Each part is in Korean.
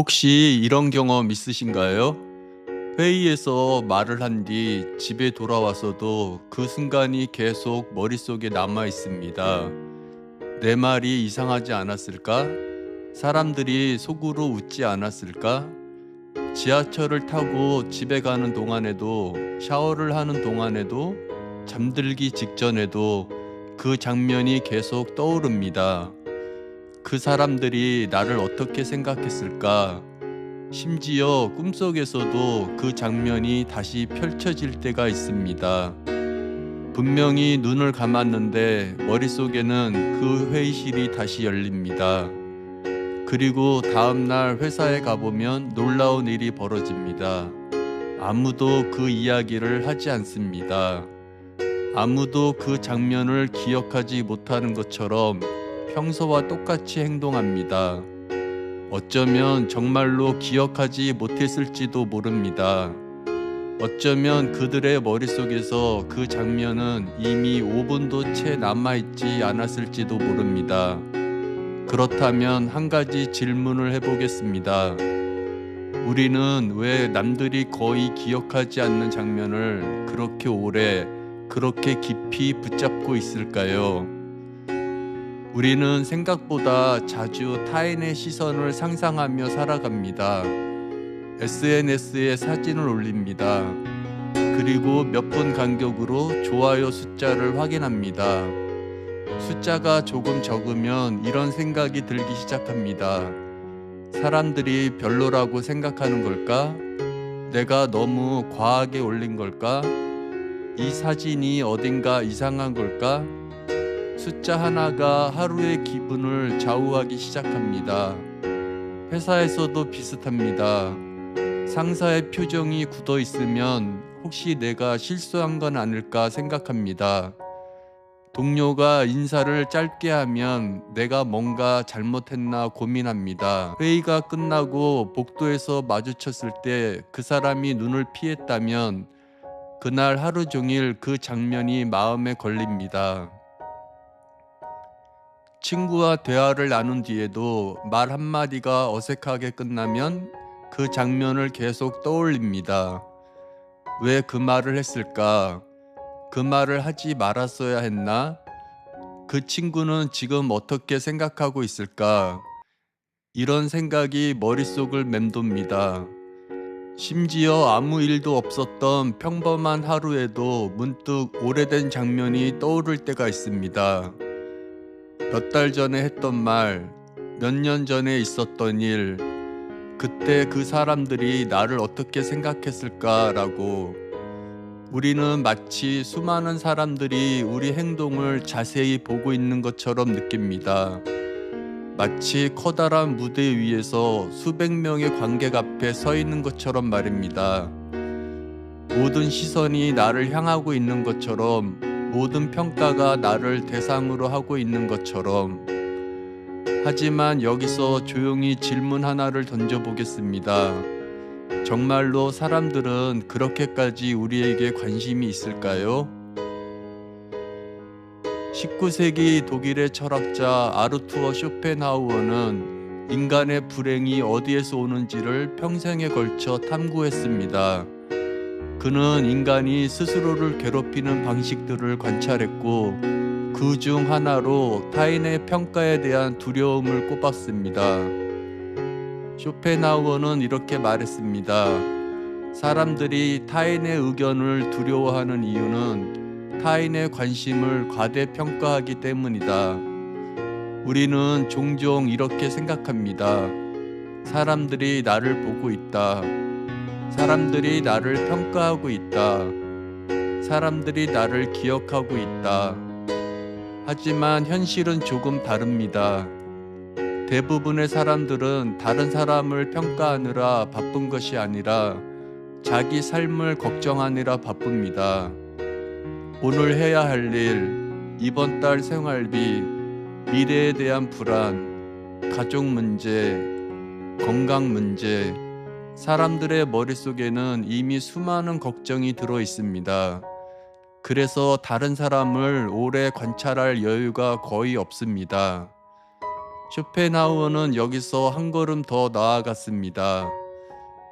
혹시 이런 경험 있으신가요? 회의에서 말을 한 뒤 집에 돌아와서도 그 순간이 계속 머릿속에 남아 있습니다. 내 말이 이상하지 않았을까? 사람들이 속으로 웃지 않았을까? 지하철을 타고 집에 가는 동안에도, 샤워를 하는 동안에도, 잠들기 직전에도 그 장면이 계속 떠오릅니다. 그 사람들이 나를 어떻게 생각했을까? 심지어 꿈속에서도 그 장면이 다시 펼쳐질 때가 있습니다. 분명히 눈을 감았는데 머릿속에는 그 회의실이 다시 열립니다. 그리고 다음날 회사에 가보면 놀라운 일이 벌어집니다. 아무도 그 이야기를 하지 않습니다. 아무도 그 장면을 기억하지 못하는 것처럼 평소와 똑같이 행동합니다. 어쩌면 정말로 기억하지 못했을지도 모릅니다. 어쩌면 그들의 머릿속에서 그 장면은 이미 5분도 채 남아있지 않았을지도 모릅니다. 그렇다면 한 가지 질문을 해보겠습니다. 우리는 왜 남들이 거의 기억하지 않는 장면을 그렇게 오래, 그렇게 깊이 붙잡고 있을까요? 우리는 생각보다 자주 타인의 시선을 상상하며 살아갑니다. SNS에 사진을 올립니다. 그리고 몇 분 간격으로 좋아요 숫자를 확인합니다. 숫자가 조금 적으면 이런 생각이 들기 시작합니다. 사람들이 별로라고 생각하는 걸까? 내가 너무 과하게 올린 걸까? 이 사진이 어딘가 이상한 걸까? 숫자 하나가 하루의 기분을 좌우하기 시작합니다. 회사에서도 비슷합니다. 상사의 표정이 굳어 있으면 혹시 내가 실수한 건 아닐까 생각합니다. 동료가 인사를 짧게 하면 내가 뭔가 잘못했나 고민합니다. 회의가 끝나고 복도에서 마주쳤을 때 그 사람이 눈을 피했다면 그날 하루 종일 그 장면이 마음에 걸립니다. 친구와 대화를 나눈 뒤에도 말 한마디가 어색하게 끝나면 그 장면을 계속 떠올립니다. 왜 그 말을 했을까? 그 말을 하지 말았어야 했나? 그 친구는 지금 어떻게 생각하고 있을까? 이런 생각이 머릿속을 맴돕니다. 심지어 아무 일도 없었던 평범한 하루에도 문득 오래된 장면이 떠오를 때가 있습니다. 몇 달 전에 했던 말, 몇 년 전에 있었던 일, 그때 그 사람들이 나를 어떻게 생각했을까라고. 우리는 마치 수많은 사람들이 우리 행동을 자세히 보고 있는 것처럼 느낍니다. 마치 커다란 무대 위에서 수백 명의 관객 앞에 서 있는 것처럼 말입니다. 모든 시선이 나를 향하고 있는 것처럼, 모든 평가가 나를 대상으로 하고 있는 것처럼. 하지만 여기서 조용히 질문 하나를 던져보겠습니다. 정말로 사람들은 그렇게까지 우리에게 관심이 있을까요? 19세기 독일의 철학자 아르투어 쇼펜하우어는 인간의 불행이 어디에서 오는지를 평생에 걸쳐 탐구했습니다. 그는 인간이 스스로를 괴롭히는 방식들을 관찰했고 그 중 하나로 타인의 평가에 대한 두려움을 꼽았습니다. 쇼펜하우어는 이렇게 말했습니다. 사람들이 타인의 의견을 두려워하는 이유는 타인의 관심을 과대평가하기 때문이다. 우리는 종종 이렇게 생각합니다. 사람들이 나를 보고 있다. 사람들이 나를 평가하고 있다. 사람들이 나를 기억하고 있다. 하지만 현실은 조금 다릅니다. 대부분의 사람들은 다른 사람을 평가하느라 바쁜 것이 아니라 자기 삶을 걱정하느라 바쁩니다. 오늘 해야 할 일, 이번 달 생활비, 미래에 대한 불안, 가족 문제, 건강 문제, 사람들의 머릿속에는 이미 수많은 걱정이 들어 있습니다. 그래서 다른 사람을 오래 관찰할 여유가 거의 없습니다. 쇼펜하우어는 여기서 한 걸음 더 나아갔습니다.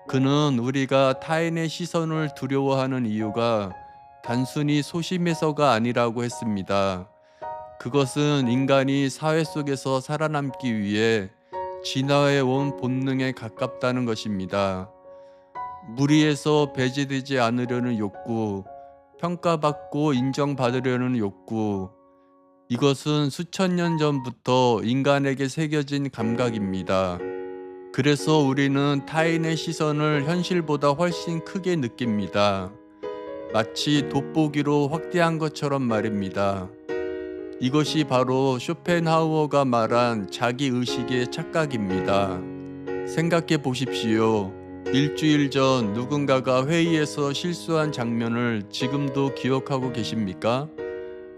그는 우리가 타인의 시선을 두려워하는 이유가 단순히 소심해서가 아니라고 했습니다. 그것은 인간이 사회 속에서 살아남기 위해 진화해 온 본능에 가깝다는 것입니다. 무리에서 배제되지 않으려는 욕구, 평가받고 인정받으려는 욕구, 이것은 수천 년 전부터 인간에게 새겨진 감각입니다. 그래서 우리는 타인의 시선을 현실보다 훨씬 크게 느낍니다. 마치 돋보기로 확대한 것처럼 말입니다. 이것이 바로 쇼펜하우어가 말한 자기의식의 착각입니다. 생각해 보십시오. 일주일 전 누군가가 회의에서 실수한 장면을 지금도 기억하고 계십니까?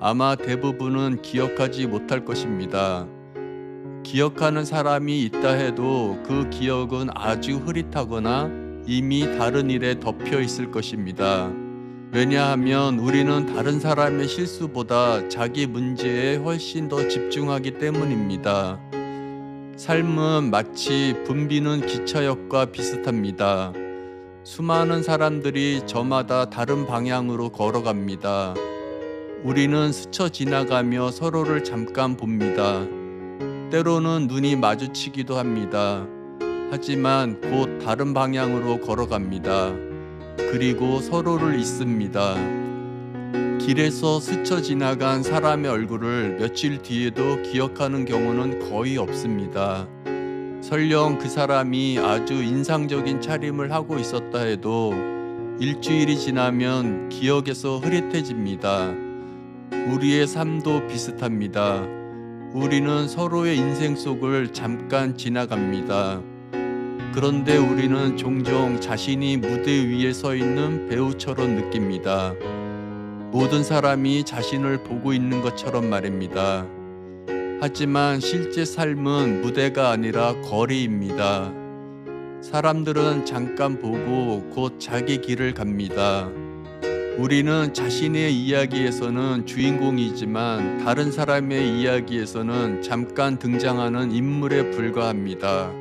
아마 대부분은 기억하지 못할 것입니다. 기억하는 사람이 있다 해도 그 기억은 아주 흐릿하거나 이미 다른 일에 덮여 있을 것입니다. 왜냐하면 우리는 다른 사람의 실수보다 자기 문제에 훨씬 더 집중하기 때문입니다. 삶은 마치 붐비는 기차역과 비슷합니다. 수많은 사람들이 저마다 다른 방향으로 걸어갑니다. 우리는 스쳐 지나가며 서로를 잠깐 봅니다. 때로는 눈이 마주치기도 합니다. 하지만 곧 다른 방향으로 걸어갑니다. 그리고 서로를 잊습니다. 길에서 스쳐 지나간 사람의 얼굴을 며칠 뒤에도 기억하는 경우는 거의 없습니다. 설령 그 사람이 아주 인상적인 차림을 하고 있었다 해도 일주일이 지나면 기억에서 흐릿해집니다. 우리의 삶도 비슷합니다. 우리는 서로의 인생 속을 잠깐 지나갑니다. 그런데 우리는 종종 자신이 무대 위에 서 있는 배우처럼 느낍니다. 모든 사람이 자신을 보고 있는 것처럼 말입니다. 하지만 실제 삶은 무대가 아니라 거리입니다. 사람들은 잠깐 보고 곧 자기 길을 갑니다. 우리는 자신의 이야기에서는 주인공이지만 다른 사람의 이야기에서는 잠깐 등장하는 인물에 불과합니다.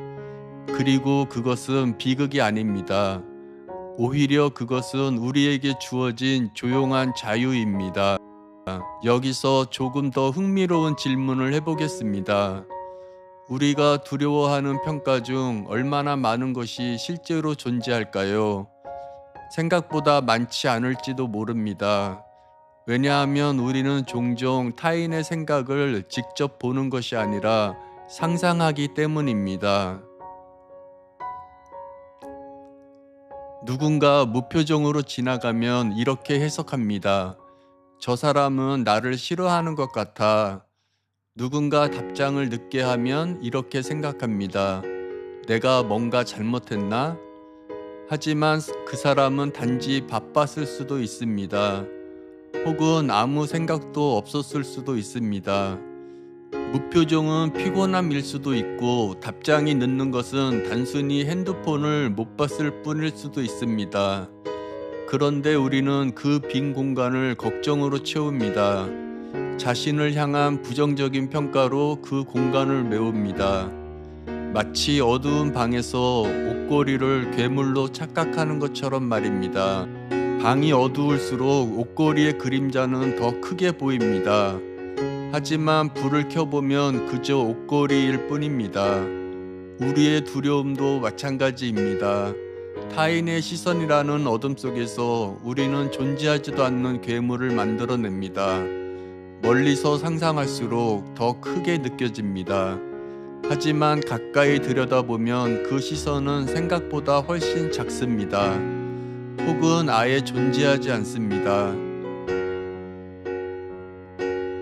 그리고 그것은 비극이 아닙니다. 오히려 그것은 우리에게 주어진 조용한 자유입니다. 여기서 조금 더 흥미로운 질문을 해보겠습니다. 우리가 두려워하는 평가 중 얼마나 많은 것이 실제로 존재할까요? 생각보다 많지 않을지도 모릅니다. 왜냐하면 우리는 종종 타인의 생각을 직접 보는 것이 아니라 상상하기 때문입니다. 누군가 무표정으로 지나가면 이렇게 해석합니다. 저 사람은 나를 싫어하는 것 같아. 누군가 답장을 늦게 하면 이렇게 생각합니다. 내가 뭔가 잘못했나? 하지만 그 사람은 단지 바빴을 수도 있습니다. 혹은 아무 생각도 없었을 수도 있습니다. 무표정은 피곤함일 수도 있고 답장이 늦는 것은 단순히 핸드폰을 못 봤을 뿐일 수도 있습니다. 그런데 우리는 그 빈 공간을 걱정으로 채웁니다. 자신을 향한 부정적인 평가로 그 공간을 메웁니다. 마치 어두운 방에서 옷걸이를 괴물로 착각하는 것처럼 말입니다. 방이 어두울수록 옷걸이의 그림자는 더 크게 보입니다. 하지만 불을 켜보면 그저 옷걸이일 뿐입니다. 우리의 두려움도 마찬가지입니다. 타인의 시선이라는 어둠 속에서 우리는 존재하지도 않는 괴물을 만들어냅니다. 멀리서 상상할수록 더 크게 느껴집니다. 하지만 가까이 들여다보면 그 시선은 생각보다 훨씬 작습니다. 혹은 아예 존재하지 않습니다.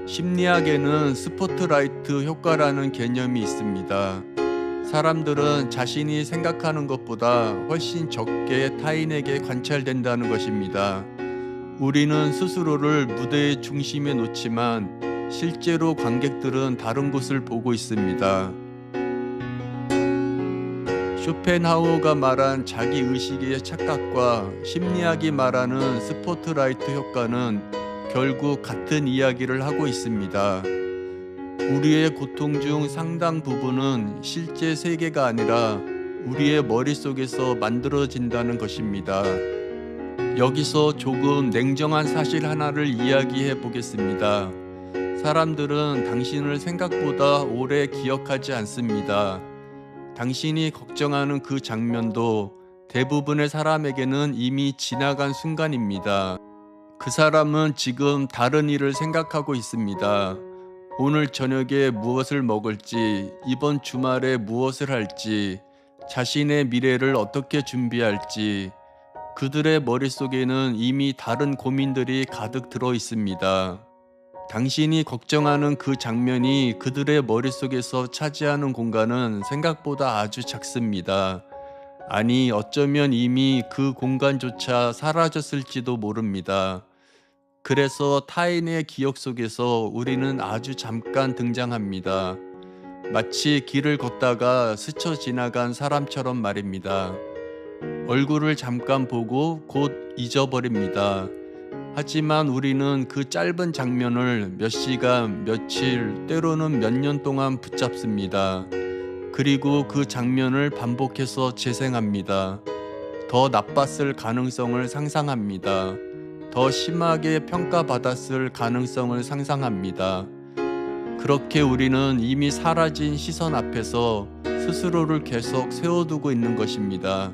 심리학에는 스포트라이트 효과라는 개념이 있습니다. 사람들은 자신이 생각하는 것보다 훨씬 적게 타인에게 관찰된다는 것입니다. 우리는 스스로를 무대의 중심에 놓지만 실제로 관객들은 다른 곳을 보고 있습니다. 쇼펜하우어가 말한 자기의식의 착각과 심리학이 말하는 스포트라이트 효과는 결국 같은 이야기를 하고 있습니다. 우리의 고통 중 상당 부분은 실제 세계가 아니라 우리의 머릿속에서 만들어진다는 것입니다. 여기서 조금 냉정한 사실 하나를 이야기해 보겠습니다. 사람들은 당신을 생각보다 오래 기억하지 않습니다. 당신이 걱정하는 그 장면도 대부분의 사람에게는 이미 지나간 순간입니다. 그 사람은 지금 다른 일을 생각하고 있습니다. 오늘 저녁에 무엇을 먹을지, 이번 주말에 무엇을 할지, 자신의 미래를 어떻게 준비할지, 그들의 머릿속에는 이미 다른 고민들이 가득 들어 있습니다. 당신이 걱정하는 그 장면이 그들의 머릿속에서 차지하는 공간은 생각보다 아주 작습니다. 아니, 어쩌면 이미 그 공간조차 사라졌을지도 모릅니다. 그래서 타인의 기억 속에서 우리는 아주 잠깐 등장합니다. 마치 길을 걷다가 스쳐 지나간 사람처럼 말입니다. 얼굴을 잠깐 보고 곧 잊어버립니다. 하지만 우리는 그 짧은 장면을 몇 시간, 며칠, 때로는 몇 년 동안 붙잡습니다. 그리고 그 장면을 반복해서 재생합니다. 더 나빴을 가능성을 상상합니다. 더 심하게 평가받았을 가능성을 상상합니다. 그렇게 우리는 이미 사라진 시선 앞에서 스스로를 계속 세워두고 있는 것입니다.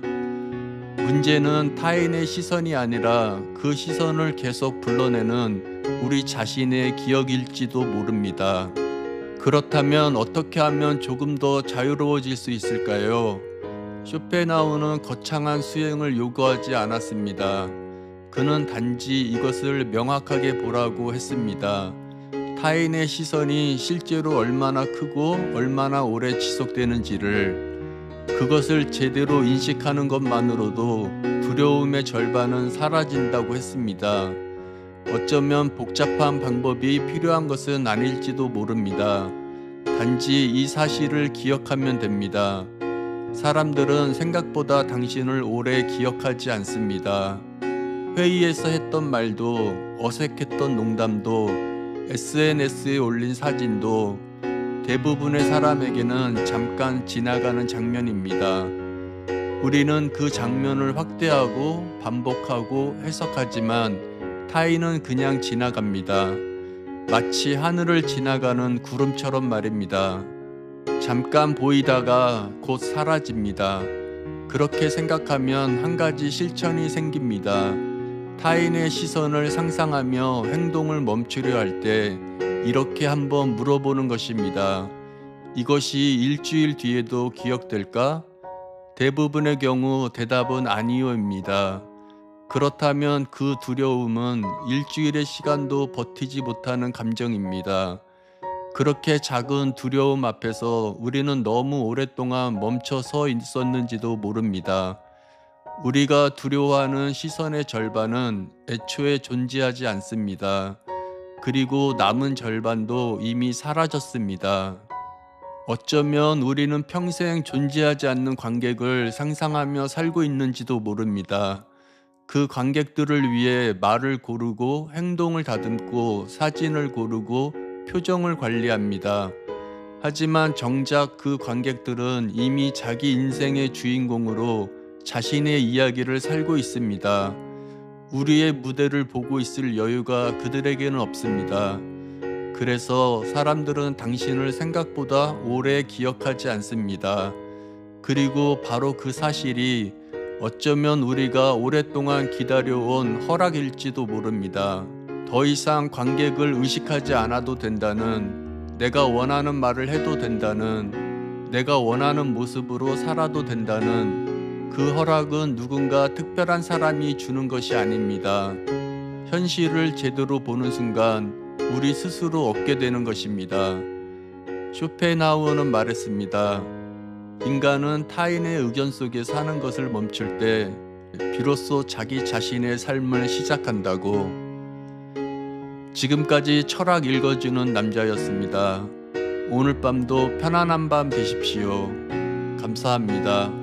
문제는 타인의 시선이 아니라 그 시선을 계속 불러내는 우리 자신의 기억일지도 모릅니다. 그렇다면 어떻게 하면 조금 더 자유로워질 수 있을까요? 쇼펜하우어는 거창한 수행을 요구하지 않았습니다. 그는 단지 이것을 명확하게 보라고 했습니다. 타인의 시선이 실제로 얼마나 크고 얼마나 오래 지속되는지를, 그것을 제대로 인식하는 것만으로도 두려움의 절반은 사라진다고 했습니다. 어쩌면 복잡한 방법이 필요한 것은 아닐지도 모릅니다. 단지 이 사실을 기억하면 됩니다. 사람들은 생각보다 당신을 오래 기억하지 않습니다. 회의에서 했던 말도, 어색했던 농담도, SNS에 올린 사진도 대부분의 사람에게는 잠깐 지나가는 장면입니다. 우리는 그 장면을 확대하고 반복하고 해석하지만 타인은 그냥 지나갑니다. 마치 하늘을 지나가는 구름처럼 말입니다. 잠깐 보이다가 곧 사라집니다. 그렇게 생각하면 한 가지 실천이 생깁니다. 타인의 시선을 상상하며 행동을 멈추려 할 때 이렇게 한번 물어보는 것입니다. 이것이 일주일 뒤에도 기억될까? 대부분의 경우 대답은 아니요입니다. 그렇다면 그 두려움은 일주일의 시간도 버티지 못하는 감정입니다. 그렇게 작은 두려움 앞에서 우리는 너무 오랫동안 멈춰 서 있었는지도 모릅니다. 우리가 두려워하는 시선의 절반은 애초에 존재하지 않습니다. 그리고 남은 절반도 이미 사라졌습니다. 어쩌면 우리는 평생 존재하지 않는 관객을 상상하며 살고 있는지도 모릅니다. 그 관객들을 위해 말을 고르고 행동을 다듬고 사진을 고르고 표정을 관리합니다. 하지만 정작 그 관객들은 이미 자기 인생의 주인공으로 자신의 이야기를 살고 있습니다. 우리의 무대를 보고 있을 여유가 그들에게는 없습니다. 그래서 사람들은 당신을 생각보다 오래 기억하지 않습니다. 그리고 바로 그 사실이 어쩌면 우리가 오랫동안 기다려온 허락일지도 모릅니다. 더 이상 관객을 의식하지 않아도 된다는, 내가 원하는 말을 해도 된다는, 내가 원하는 모습으로 살아도 된다는 그 허락은 누군가 특별한 사람이 주는 것이 아닙니다. 현실을 제대로 보는 순간 우리 스스로 얻게 되는 것입니다. 쇼펜하우어는 말했습니다. 인간은 타인의 의견 속에 사는 것을 멈출 때 비로소 자기 자신의 삶을 시작한다고. 지금까지 철학 읽어주는 남자였습니다. 오늘 밤도 편안한 밤 되십시오. 감사합니다.